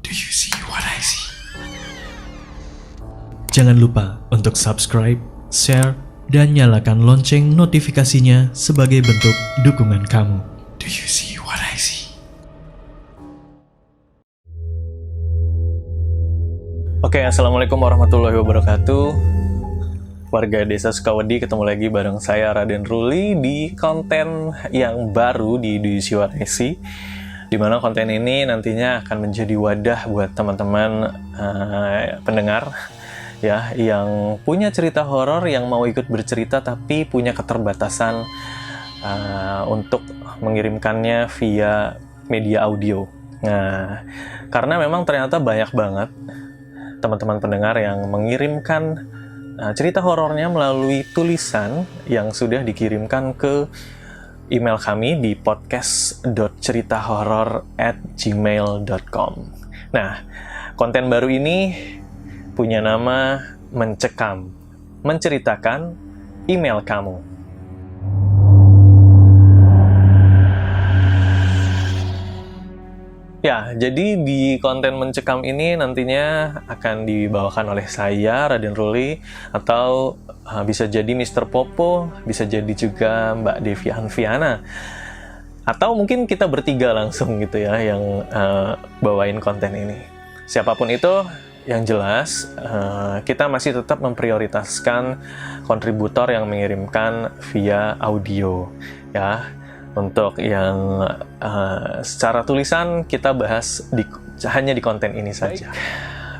Do you see what I see? Jangan lupa untuk subscribe, share, dan nyalakan lonceng notifikasinya sebagai bentuk dukungan kamu. Do you see what I see? Oke, assalamualaikum warahmatullahi wabarakatuh. Warga Desa Sukawedi, ketemu lagi bareng saya Raden Ruli di konten yang baru di Do You See What I See, dimana konten ini nantinya akan menjadi wadah buat teman-teman pendengar ya yang punya cerita horor, yang mau ikut bercerita tapi punya keterbatasan untuk mengirimkannya via media audio. Nah, karena memang ternyata banyak banget teman-teman pendengar yang mengirimkan cerita horornya melalui tulisan yang sudah dikirimkan ke email kami di podcast.ceritahoror@gmail.com. Nah, konten baru ini punya nama Mencekam, menceritakan email kamu. Ya, jadi di konten Mencekam ini nantinya akan dibawakan oleh saya, Raden Ruli, atau bisa jadi Mr. Popo, bisa jadi juga Mbak Devi Hanfiana, atau mungkin kita bertiga langsung gitu ya yang bawain konten ini. Siapapun itu, yang jelas kita masih tetap memprioritaskan kontributor yang mengirimkan via audio ya. Untuk yang secara tulisan kita bahas hanya di konten ini saja.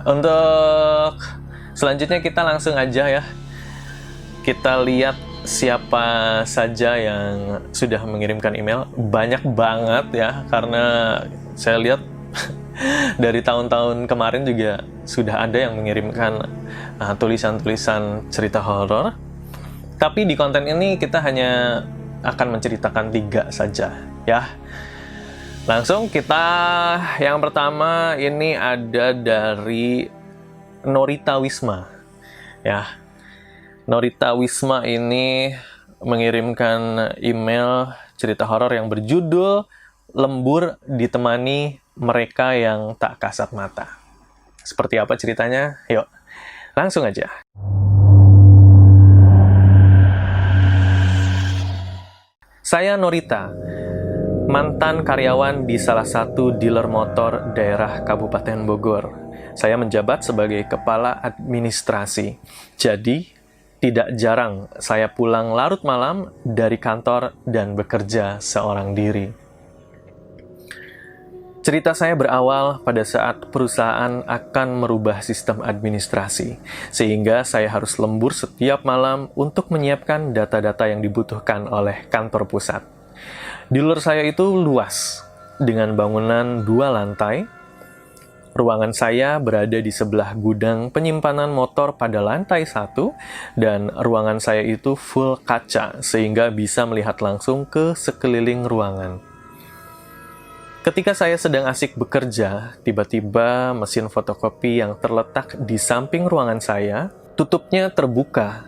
Untuk selanjutnya kita langsung aja ya. Kita lihat siapa saja yang sudah mengirimkan email. Banyak banget ya, karena saya lihat dari tahun-tahun kemarin juga sudah ada yang mengirimkan tulisan-tulisan cerita horor. Tapi di konten ini kita hanya akan menceritakan 3 saja ya. Langsung kita yang pertama ini ada dari Norita Wisma ya. Norita Wisma ini mengirimkan email cerita horor yang berjudul Lembur Ditemani Mereka Yang Tak Kasat Mata. Seperti apa ceritanya? Yuk, langsung aja. Saya Norita, mantan karyawan di salah satu dealer motor daerah Kabupaten Bogor. Saya menjabat sebagai kepala administrasi. Jadi, tidak jarang saya pulang larut malam dari kantor dan bekerja seorang diri. Cerita saya berawal pada saat perusahaan akan merubah sistem administrasi, sehingga saya harus lembur setiap malam untuk menyiapkan data-data yang dibutuhkan oleh kantor pusat. Dealer saya itu luas, dengan bangunan 2 lantai. Ruangan saya berada di sebelah gudang penyimpanan motor pada lantai 1, dan ruangan saya itu full kaca, sehingga bisa melihat langsung ke sekeliling ruangan. Ketika saya sedang asik bekerja, tiba-tiba mesin fotokopi yang terletak di samping ruangan saya, tutupnya terbuka,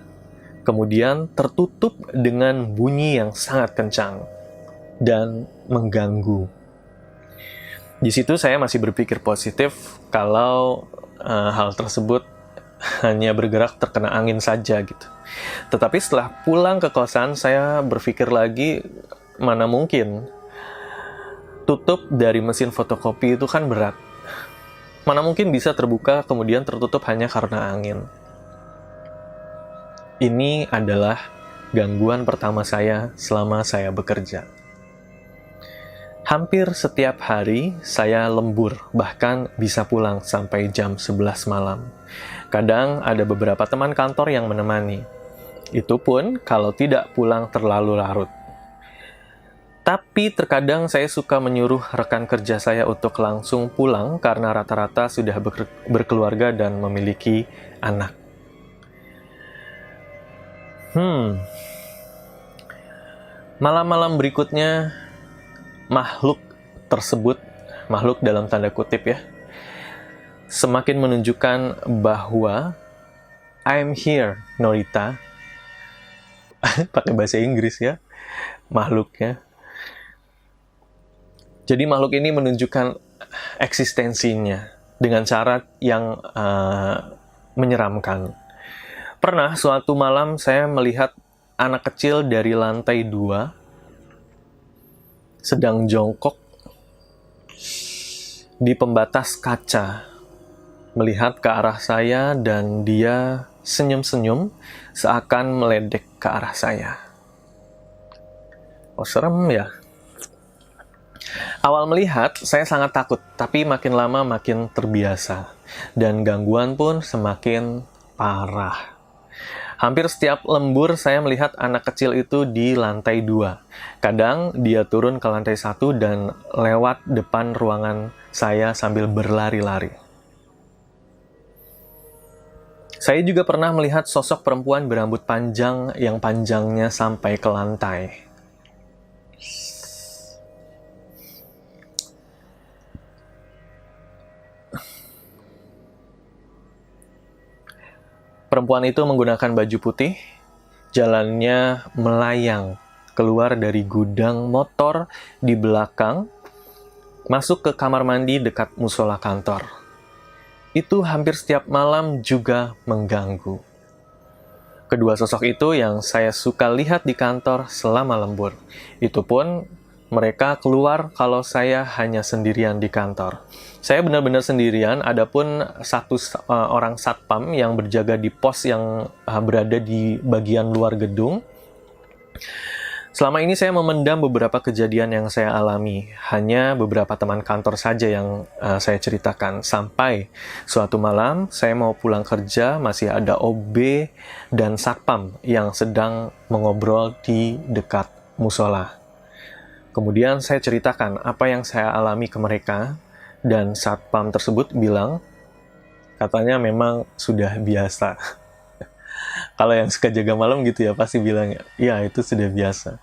kemudian tertutup dengan bunyi yang sangat kencang dan mengganggu. Di situ saya masih berpikir positif kalau hal tersebut hanya bergerak terkena angin saja gitu. Tetapi setelah pulang ke kosan, saya berpikir lagi, mana mungkin tutup dari mesin fotokopi itu kan berat. Mana mungkin bisa terbuka kemudian tertutup hanya karena angin. Ini adalah gangguan pertama saya selama saya bekerja. Hampir setiap hari saya lembur, bahkan bisa pulang sampai jam 11 malam. Kadang ada beberapa teman kantor yang menemani. Itu pun kalau tidak pulang terlalu larut. Tapi terkadang saya suka menyuruh rekan kerja saya untuk langsung pulang karena rata-rata sudah berkeluarga dan memiliki anak. Malam-malam berikutnya, makhluk tersebut, makhluk dalam tanda kutip ya, semakin menunjukkan bahwa I'm here, Norita. Pakai bahasa Inggris ya, makhluknya. Jadi makhluk ini menunjukkan eksistensinya. dengan cara yang menyeramkan. Pernah suatu malam saya melihat anak kecil dari lantai 2 sedang jongkok di pembatas kaca, melihat ke arah saya dan dia senyum-senyum seakan meledek ke arah saya. Oh, serem ya. Awal melihat, saya sangat takut, tapi makin lama makin terbiasa. Dan gangguan pun semakin parah. Hampir setiap lembur saya melihat anak kecil itu di lantai 2. Kadang dia turun ke lantai 1 dan lewat depan ruangan saya sambil berlari-lari. Saya juga pernah melihat sosok perempuan berambut panjang yang panjangnya sampai ke lantai. Perempuan itu menggunakan baju putih, jalannya melayang keluar dari gudang motor di belakang, masuk ke kamar mandi dekat musola kantor. Itu hampir setiap malam juga mengganggu. Kedua sosok itu yang saya suka lihat di kantor selama lembur. Itu pun mereka keluar kalau saya hanya sendirian di kantor. Saya benar-benar sendirian, adapun satu orang satpam yang berjaga di pos yang berada di bagian luar gedung. Selama ini saya memendam beberapa kejadian yang saya alami. Hanya beberapa teman kantor saja yang saya ceritakan. Sampai suatu malam saya mau pulang kerja, masih ada OB dan satpam yang sedang mengobrol di dekat musola. Kemudian saya ceritakan apa yang saya alami ke mereka. Dan satpam tersebut bilang, katanya memang sudah biasa. Kalau yang suka jaga malam gitu ya, pasti bilang, ya itu sudah biasa.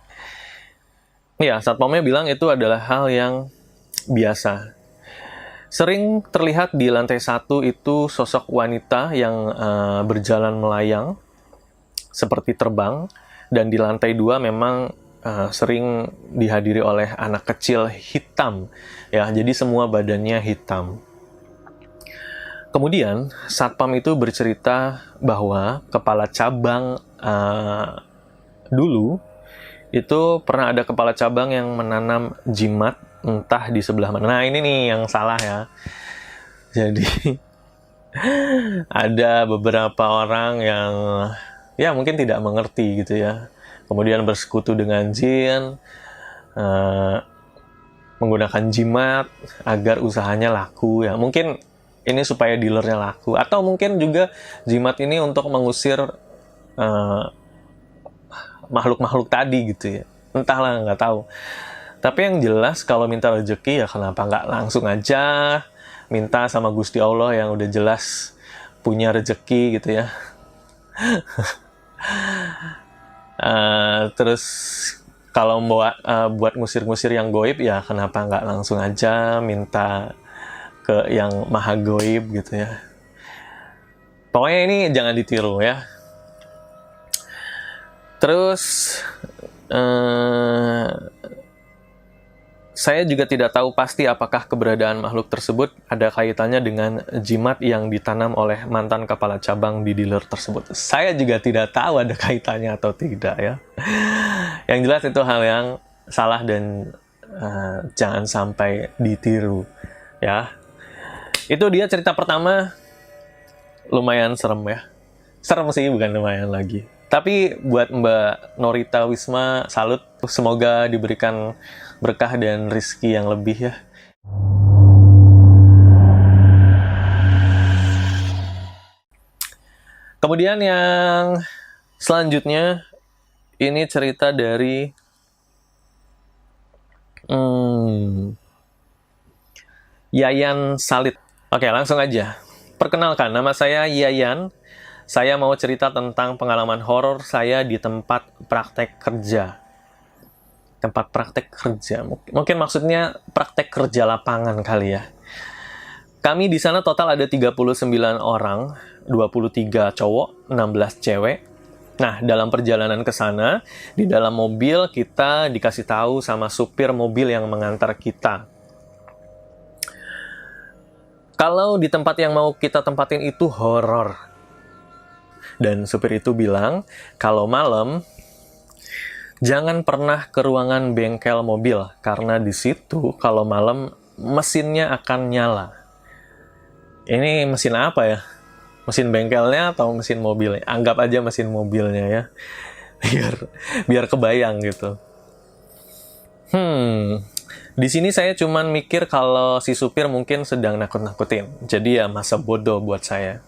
Ya, satpamnya bilang itu adalah hal yang biasa. Sering terlihat di lantai 1 itu sosok wanita yang berjalan melayang, seperti terbang, dan di lantai 2 memang sering dihadiri oleh anak kecil hitam, ya, jadi semua badannya hitam. Kemudian satpam itu bercerita bahwa kepala cabang dulu itu pernah ada kepala cabang yang menanam jimat entah di sebelah mana. Nah ini nih yang salah ya. Jadi ada beberapa orang yang ya mungkin tidak mengerti gitu ya. Kemudian bersekutu dengan jin, menggunakan jimat agar usahanya laku ya. Mungkin ini supaya dealernya laku, atau mungkin juga jimat ini untuk mengusir makhluk-makhluk tadi gitu ya. Entahlah, nggak tahu. Tapi yang jelas kalau minta rezeki ya kenapa nggak langsung aja minta sama Gusti Allah yang udah jelas punya rezeki gitu ya. Terus kalau buat ngusir-ngusir yang goib ya kenapa nggak langsung aja minta ke yang maha goib gitu ya. Pokoknya ini jangan ditiru ya. Terus saya juga tidak tahu pasti apakah keberadaan makhluk tersebut ada kaitannya dengan jimat yang ditanam oleh mantan kepala cabang di dealer tersebut. Saya juga tidak tahu ada kaitannya atau tidak ya. Yang jelas itu hal yang salah dan jangan sampai ditiru ya. Itu dia cerita pertama, lumayan serem ya. Serem sih, bukan lumayan lagi. Tapi buat Mbak Norita Wisma, salut. Semoga diberikan berkah dan rezeki yang lebih ya. Kemudian yang selanjutnya, ini cerita dari Yayan Salit. Oke, langsung aja. Perkenalkan, nama saya Yayan. Saya mau cerita tentang pengalaman horor saya di tempat praktek kerja. Tempat praktek kerja. Mungkin maksudnya praktek kerja lapangan kali ya. Kami di sana total ada 39 orang, 23 cowok, 16 cewek. Nah, dalam perjalanan ke sana, di dalam mobil kita dikasih tahu sama supir mobil yang mengantar kita. Kalau di tempat yang mau kita tempatin itu horor. Dan supir itu bilang, kalau malam jangan pernah ke ruangan bengkel mobil, karena di situ kalau malam mesinnya akan nyala. Ini mesin apa ya? Mesin bengkelnya atau mesin mobilnya? Anggap aja mesin mobilnya ya. Biar kebayang gitu. Di sini saya cuman mikir kalau si supir mungkin sedang nakut-nakutin. Jadi ya masa bodoh buat saya.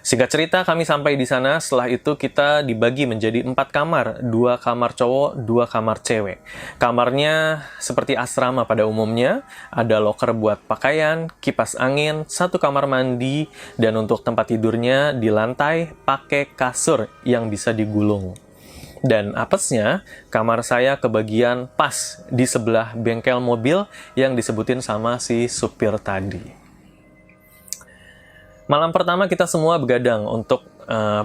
Singkat cerita, kami sampai di sana. Setelah itu kita dibagi menjadi 4 kamar. 2 kamar cowok, 2 kamar cewek. Kamarnya seperti asrama pada umumnya. Ada loker buat pakaian, kipas angin, 1 kamar mandi, dan untuk tempat tidurnya di lantai pakai kasur yang bisa digulung. Dan apesnya, kamar saya kebagian pas di sebelah bengkel mobil yang disebutin sama si supir tadi. Malam pertama kita semua begadang untuk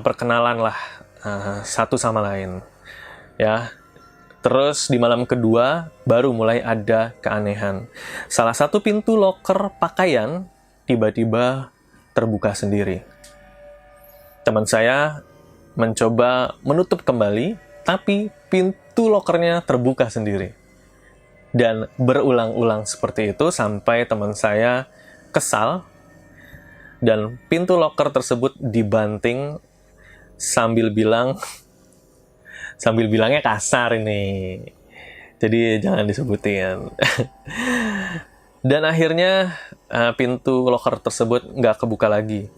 perkenalan lah satu sama lain, ya. Terus di malam kedua baru mulai ada keanehan. Salah satu pintu loker pakaian tiba-tiba terbuka sendiri. Teman saya mencoba menutup kembali, tapi pintu lokernya terbuka sendiri. Dan berulang-ulang seperti itu sampai teman saya kesal. Dan pintu loker tersebut dibanting sambil bilangnya kasar ini. Jadi jangan disebutin. Dan akhirnya pintu loker tersebut nggak kebuka lagi.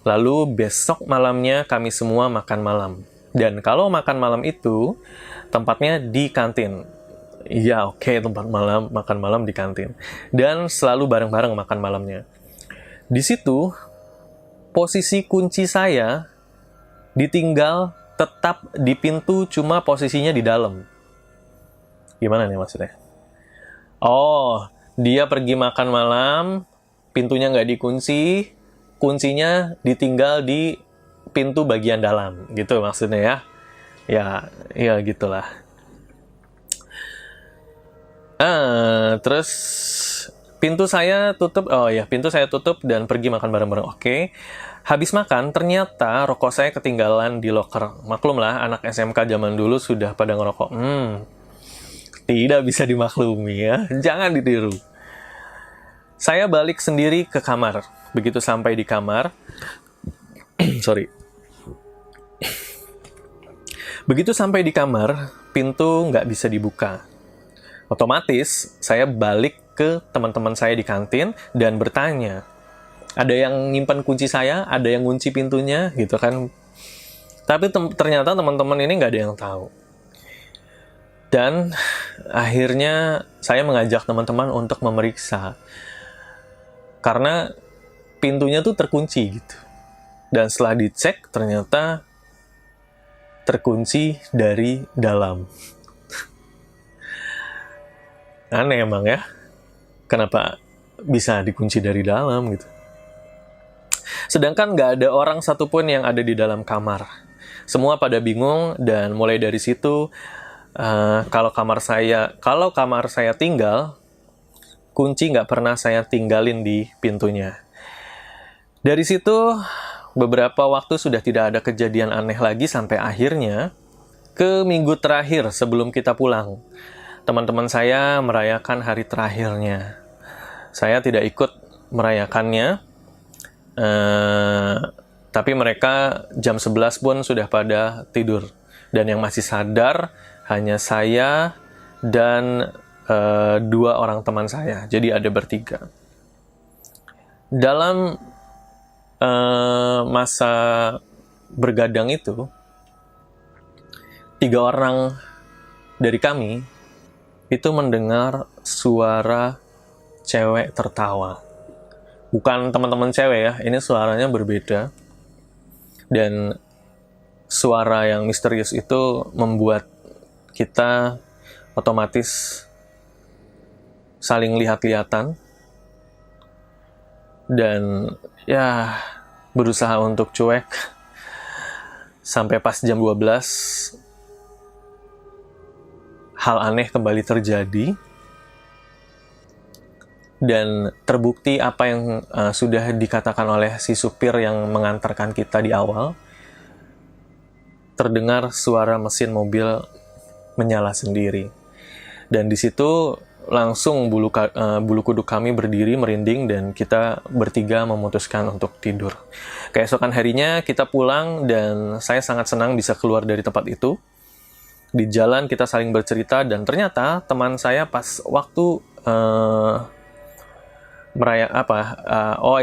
Lalu besok malamnya kami semua makan malam. Dan kalau makan malam itu tempatnya di kantin. Iya, oke, makan malam di kantin. Dan selalu bareng-bareng makan malamnya. Di situ, posisi kunci saya ditinggal tetap di pintu, cuma posisinya di dalam. Gimana nih maksudnya? Oh, dia pergi makan malam, pintunya nggak dikunci, kuncinya ditinggal di pintu bagian dalam. Gitu maksudnya ya. Ya gitulah. Terus pintu saya tutup dan pergi makan bareng-bareng. Oke. Habis makan, ternyata rokok saya ketinggalan di loker. Maklum lah, anak SMK zaman dulu sudah pada ngerokok. Tidak bisa dimaklumi ya. Jangan ditiru. Saya balik sendiri ke kamar. Begitu sampai di kamar, Begitu sampai di kamar, pintu nggak bisa dibuka. Otomatis, saya balik ke teman-teman saya di kantin dan bertanya, ada yang nyimpan kunci saya, ada yang ngunci pintunya, gitu kan. Tapi ternyata teman-teman ini nggak ada yang tahu. Dan akhirnya saya mengajak teman-teman untuk memeriksa. Karena pintunya tuh terkunci gitu. Dan setelah dicek, ternyata terkunci dari dalam. Aneh emang ya. Kenapa bisa dikunci dari dalam gitu. Sedangkan nggak ada orang satupun yang ada di dalam kamar. Semua pada bingung dan mulai dari situ kalau kamar saya tinggal, kunci nggak pernah saya tinggalin di pintunya. Dari situ beberapa waktu sudah tidak ada kejadian aneh lagi sampai akhirnya ke minggu terakhir sebelum kita pulang. Teman-teman saya merayakan hari terakhirnya. Saya tidak ikut merayakannya, tapi mereka jam 11 pun sudah pada tidur. Dan yang masih sadar hanya saya dan 2 orang teman saya. Jadi ada bertiga. Dalam masa bergadang itu, 3 orang dari kami itu mendengar suara cewek tertawa. Bukan teman-teman cewek ya, ini suaranya berbeda. Dan suara yang misterius itu membuat kita otomatis saling lihat-lihatan. Dan ya berusaha untuk cuek. Sampai pas jam 12, hal aneh kembali terjadi. dan terbukti apa yang sudah dikatakan oleh si supir yang mengantarkan kita di awal. Terdengar suara mesin mobil menyala sendiri. Dan di situ langsung bulu kuduk kami berdiri merinding dan kita bertiga memutuskan untuk tidur. Keesokan harinya kita pulang dan saya sangat senang bisa keluar dari tempat itu. Di jalan kita saling bercerita dan ternyata teman saya pas waktu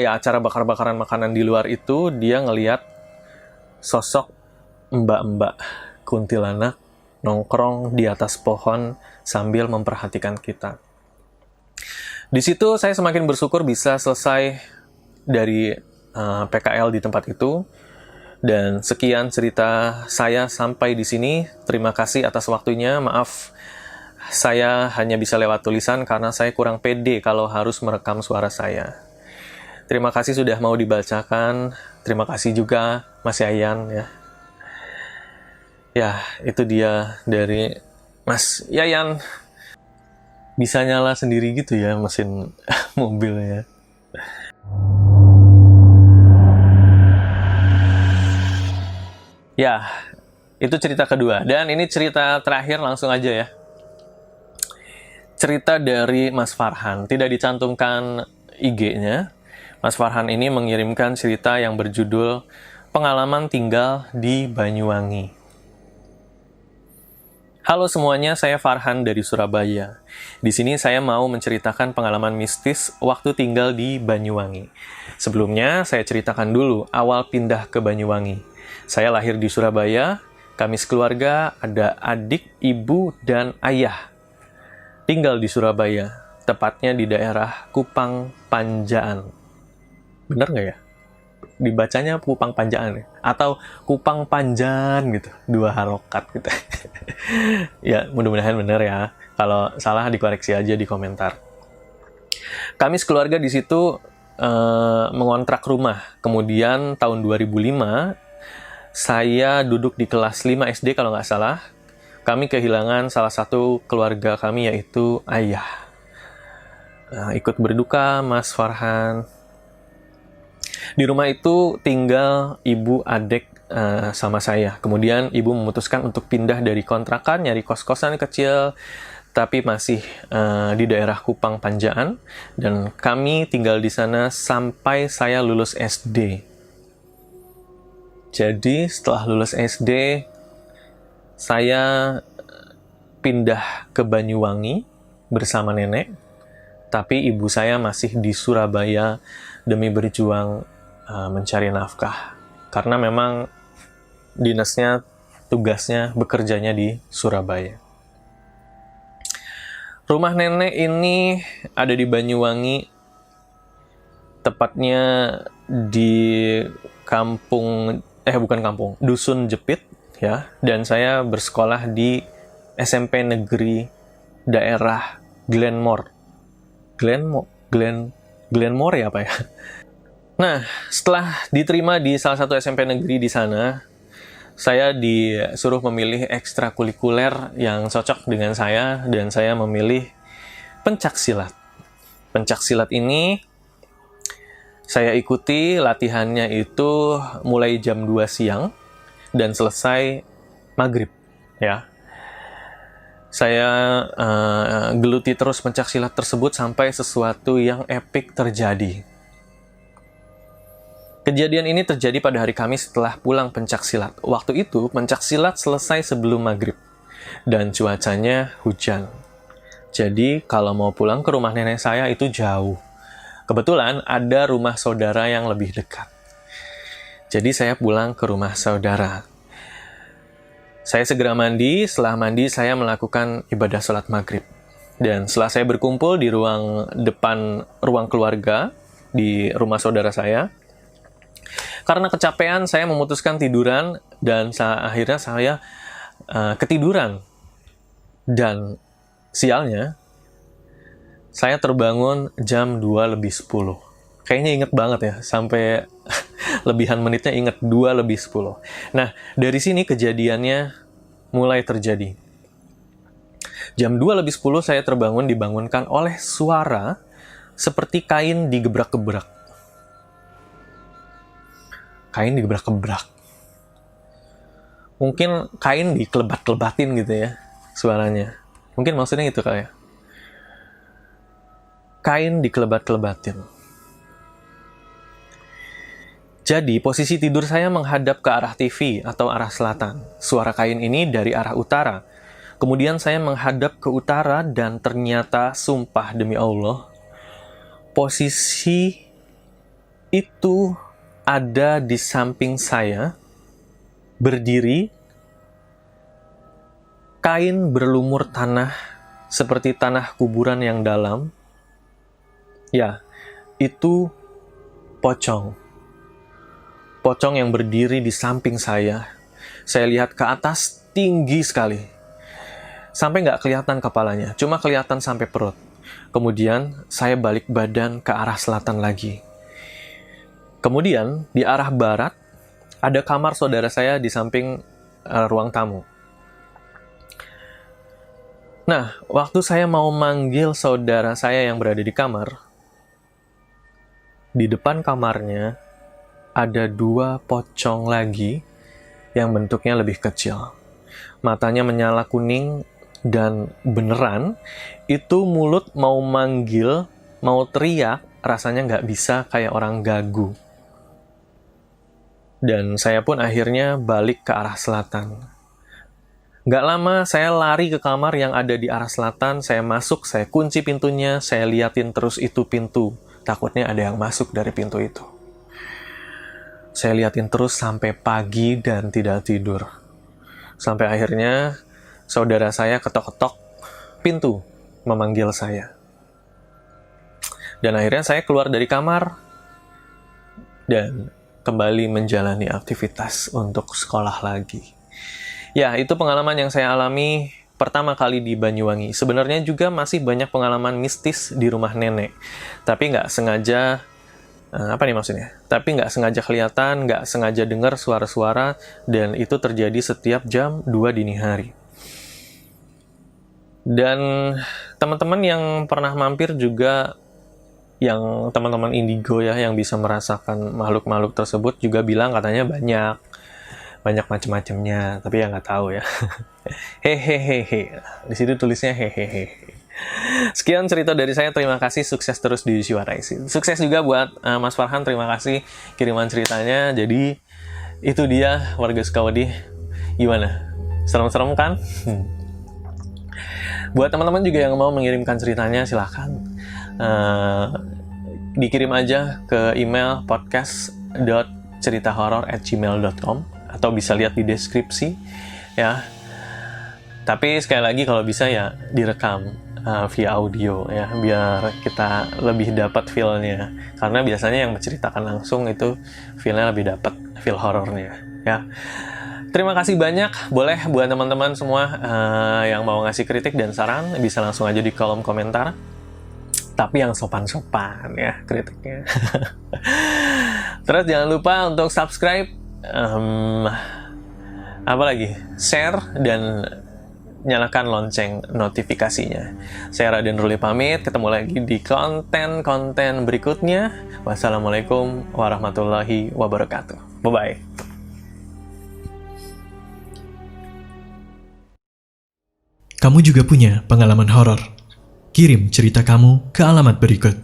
acara bakar-bakaran makanan di luar itu, dia ngelihat sosok mbak-mbak kuntilanak nongkrong di atas pohon sambil memperhatikan kita. Di situ saya semakin bersyukur bisa selesai dari PKL di tempat itu. Dan sekian cerita saya sampai di sini. Terima kasih atas waktunya. Maaf, saya hanya bisa lewat tulisan karena saya kurang pede kalau harus merekam suara saya. Terima kasih sudah mau dibacakan. Terima kasih juga Mas Yayan ya. Ya, itu dia dari Mas Yayan. Bisa nyala sendiri gitu ya mesin mobilnya. Ya, itu cerita kedua. Dan ini cerita terakhir, langsung aja ya. Cerita dari Mas Farhan. Tidak dicantumkan IG-nya. Mas Farhan ini mengirimkan cerita yang berjudul Pengalaman Tinggal di Banyuwangi. Halo semuanya, saya Farhan dari Surabaya. Di sini saya mau menceritakan pengalaman mistis waktu tinggal di Banyuwangi. Sebelumnya, saya ceritakan dulu awal pindah ke Banyuwangi. Saya lahir di Surabaya, kami sekeluarga ada adik, ibu, dan ayah. Tinggal di Surabaya, tepatnya di daerah Kupang Panjaan. Bener nggak ya? Dibacanya Kupang Panjaan ya? Atau Kupang Panjan gitu, 2 harokat gitu. Ya, mudah-mudahan bener ya. Kalau salah dikoreksi aja di komentar. Kami sekeluarga di situ mengontrak rumah. Kemudian tahun 2005, saya duduk di kelas 5 SD kalau nggak salah. Kami kehilangan salah satu keluarga kami, yaitu ayah. Ikut berduka, Mas Farhan. Di rumah itu tinggal ibu, adik, sama saya. Kemudian ibu memutuskan untuk pindah dari kontrakan, nyari kos-kosan kecil, tapi masih di daerah Kupang Panjaan. Dan kami tinggal di sana sampai saya lulus SD. Jadi setelah lulus SD, saya pindah ke Banyuwangi bersama nenek. Tapi ibu saya masih di Surabaya demi berjuang mencari nafkah. Karena memang dinasnya, tugasnya, bekerjanya di Surabaya. Rumah nenek ini ada di Banyuwangi, tepatnya di Dusun Jepit ya. Dan saya bersekolah di SMP Negeri daerah Glenmore ya apa ya? Nah, setelah diterima di salah satu SMP negeri di sana, saya disuruh memilih ekstrakurikuler yang cocok dengan saya, dan saya memilih pencaksilat. Pencaksilat ini saya ikuti latihannya itu mulai jam 2 siang dan selesai maghrib ya. Saya geluti terus pencaksilat tersebut sampai sesuatu yang epik terjadi. Kejadian ini terjadi pada hari Kamis setelah pulang pencaksilat. Waktu itu pencaksilat selesai sebelum maghrib dan cuacanya hujan. Jadi kalau mau pulang ke rumah nenek saya itu jauh. Kebetulan ada rumah saudara yang lebih dekat. Jadi saya pulang ke rumah saudara. Saya segera mandi, setelah mandi saya melakukan ibadah sholat maghrib. Dan setelah saya berkumpul di ruang keluarga di rumah saudara saya, karena kecapean saya memutuskan tiduran dan akhirnya saya ketiduran. Dan sialnya, saya terbangun jam 2:10. Kayaknya inget banget ya, sampai lebihan menitnya inget 2:10. Nah, dari sini kejadiannya mulai terjadi. Jam 2:10 saya terbangun, dibangunkan oleh suara seperti kain digebrak-gebrak. Kain digebrak-gebrak. Mungkin kain dikelebat-kelebatin gitu ya suaranya. Mungkin maksudnya gitu kali ya. Kain dikelebat-kelebatin. Jadi posisi tidur saya menghadap ke arah TV atau arah selatan. Suara kain ini dari arah utara. Kemudian saya menghadap ke utara dan ternyata sumpah demi Allah, posisi itu ada di samping saya, berdiri, kain berlumur tanah seperti tanah kuburan yang dalam. Ya, itu pocong. Pocong yang berdiri di samping saya. Saya lihat ke atas, tinggi sekali. Sampai nggak kelihatan kepalanya, cuma kelihatan sampai perut. Kemudian, saya balik badan ke arah selatan lagi. Kemudian, di arah barat, ada kamar saudara saya di samping ruang tamu. Nah, waktu saya mau manggil saudara saya yang berada di kamar, di depan kamarnya, ada 2 pocong lagi yang bentuknya lebih kecil. Matanya menyala kuning dan beneran itu mulut mau manggil, mau teriak, rasanya nggak bisa kayak orang gagu. Dan saya pun akhirnya balik ke arah selatan. Nggak lama saya lari ke kamar yang ada di arah selatan, saya masuk, saya kunci pintunya, saya liatin terus itu pintu. Takutnya ada yang masuk dari pintu itu. Saya liatin terus sampai pagi dan tidak tidur. Sampai akhirnya saudara saya ketok-ketok pintu memanggil saya. Dan akhirnya saya keluar dari kamar dan kembali menjalani aktivitas untuk sekolah lagi. Ya, itu pengalaman yang saya alami pertama kali di Banyuwangi. Sebenarnya juga masih banyak pengalaman mistis di rumah nenek. Tapi nggak sengaja Tapi nggak sengaja kelihatan, nggak sengaja dengar suara-suara, dan itu terjadi setiap jam 2 dini hari. Dan teman-teman yang pernah mampir juga, yang teman-teman indigo ya, yang bisa merasakan makhluk-makhluk tersebut juga bilang katanya banyak macam-macamnya, tapi ya nggak tahu ya. Hehehehe, di situ tulisnya hehehe. Sekian cerita dari saya, terima kasih, sukses terus di Syuaraisi. Sukses juga buat Mas Farhan, terima kasih kiriman ceritanya. Jadi itu dia warga Sukawati. Gimana? Serem-serem kan? Buat teman-teman juga yang mau mengirimkan ceritanya, silahkan dikirim aja ke email podcast.ceritahoror@gmail.com atau bisa lihat di deskripsi ya. Tapi sekali lagi kalau bisa ya direkam via audio ya, biar kita lebih dapat feel-nya. Karena biasanya yang menceritakan langsung itu feel-nya lebih dapat, feel horornya ya. Terima kasih banyak. Boleh buat teman-teman semua yang mau ngasih kritik dan saran, bisa langsung aja di kolom komentar. Tapi yang sopan-sopan ya kritiknya. Terus jangan lupa untuk subscribe, share, dan nyalakan lonceng notifikasinya. Saya Raden Ruli pamit, ketemu lagi di konten-konten berikutnya. Wassalamualaikum warahmatullahi wabarakatuh. Bye-bye. Kamu juga punya pengalaman horor? Kirim cerita kamu ke alamat berikut.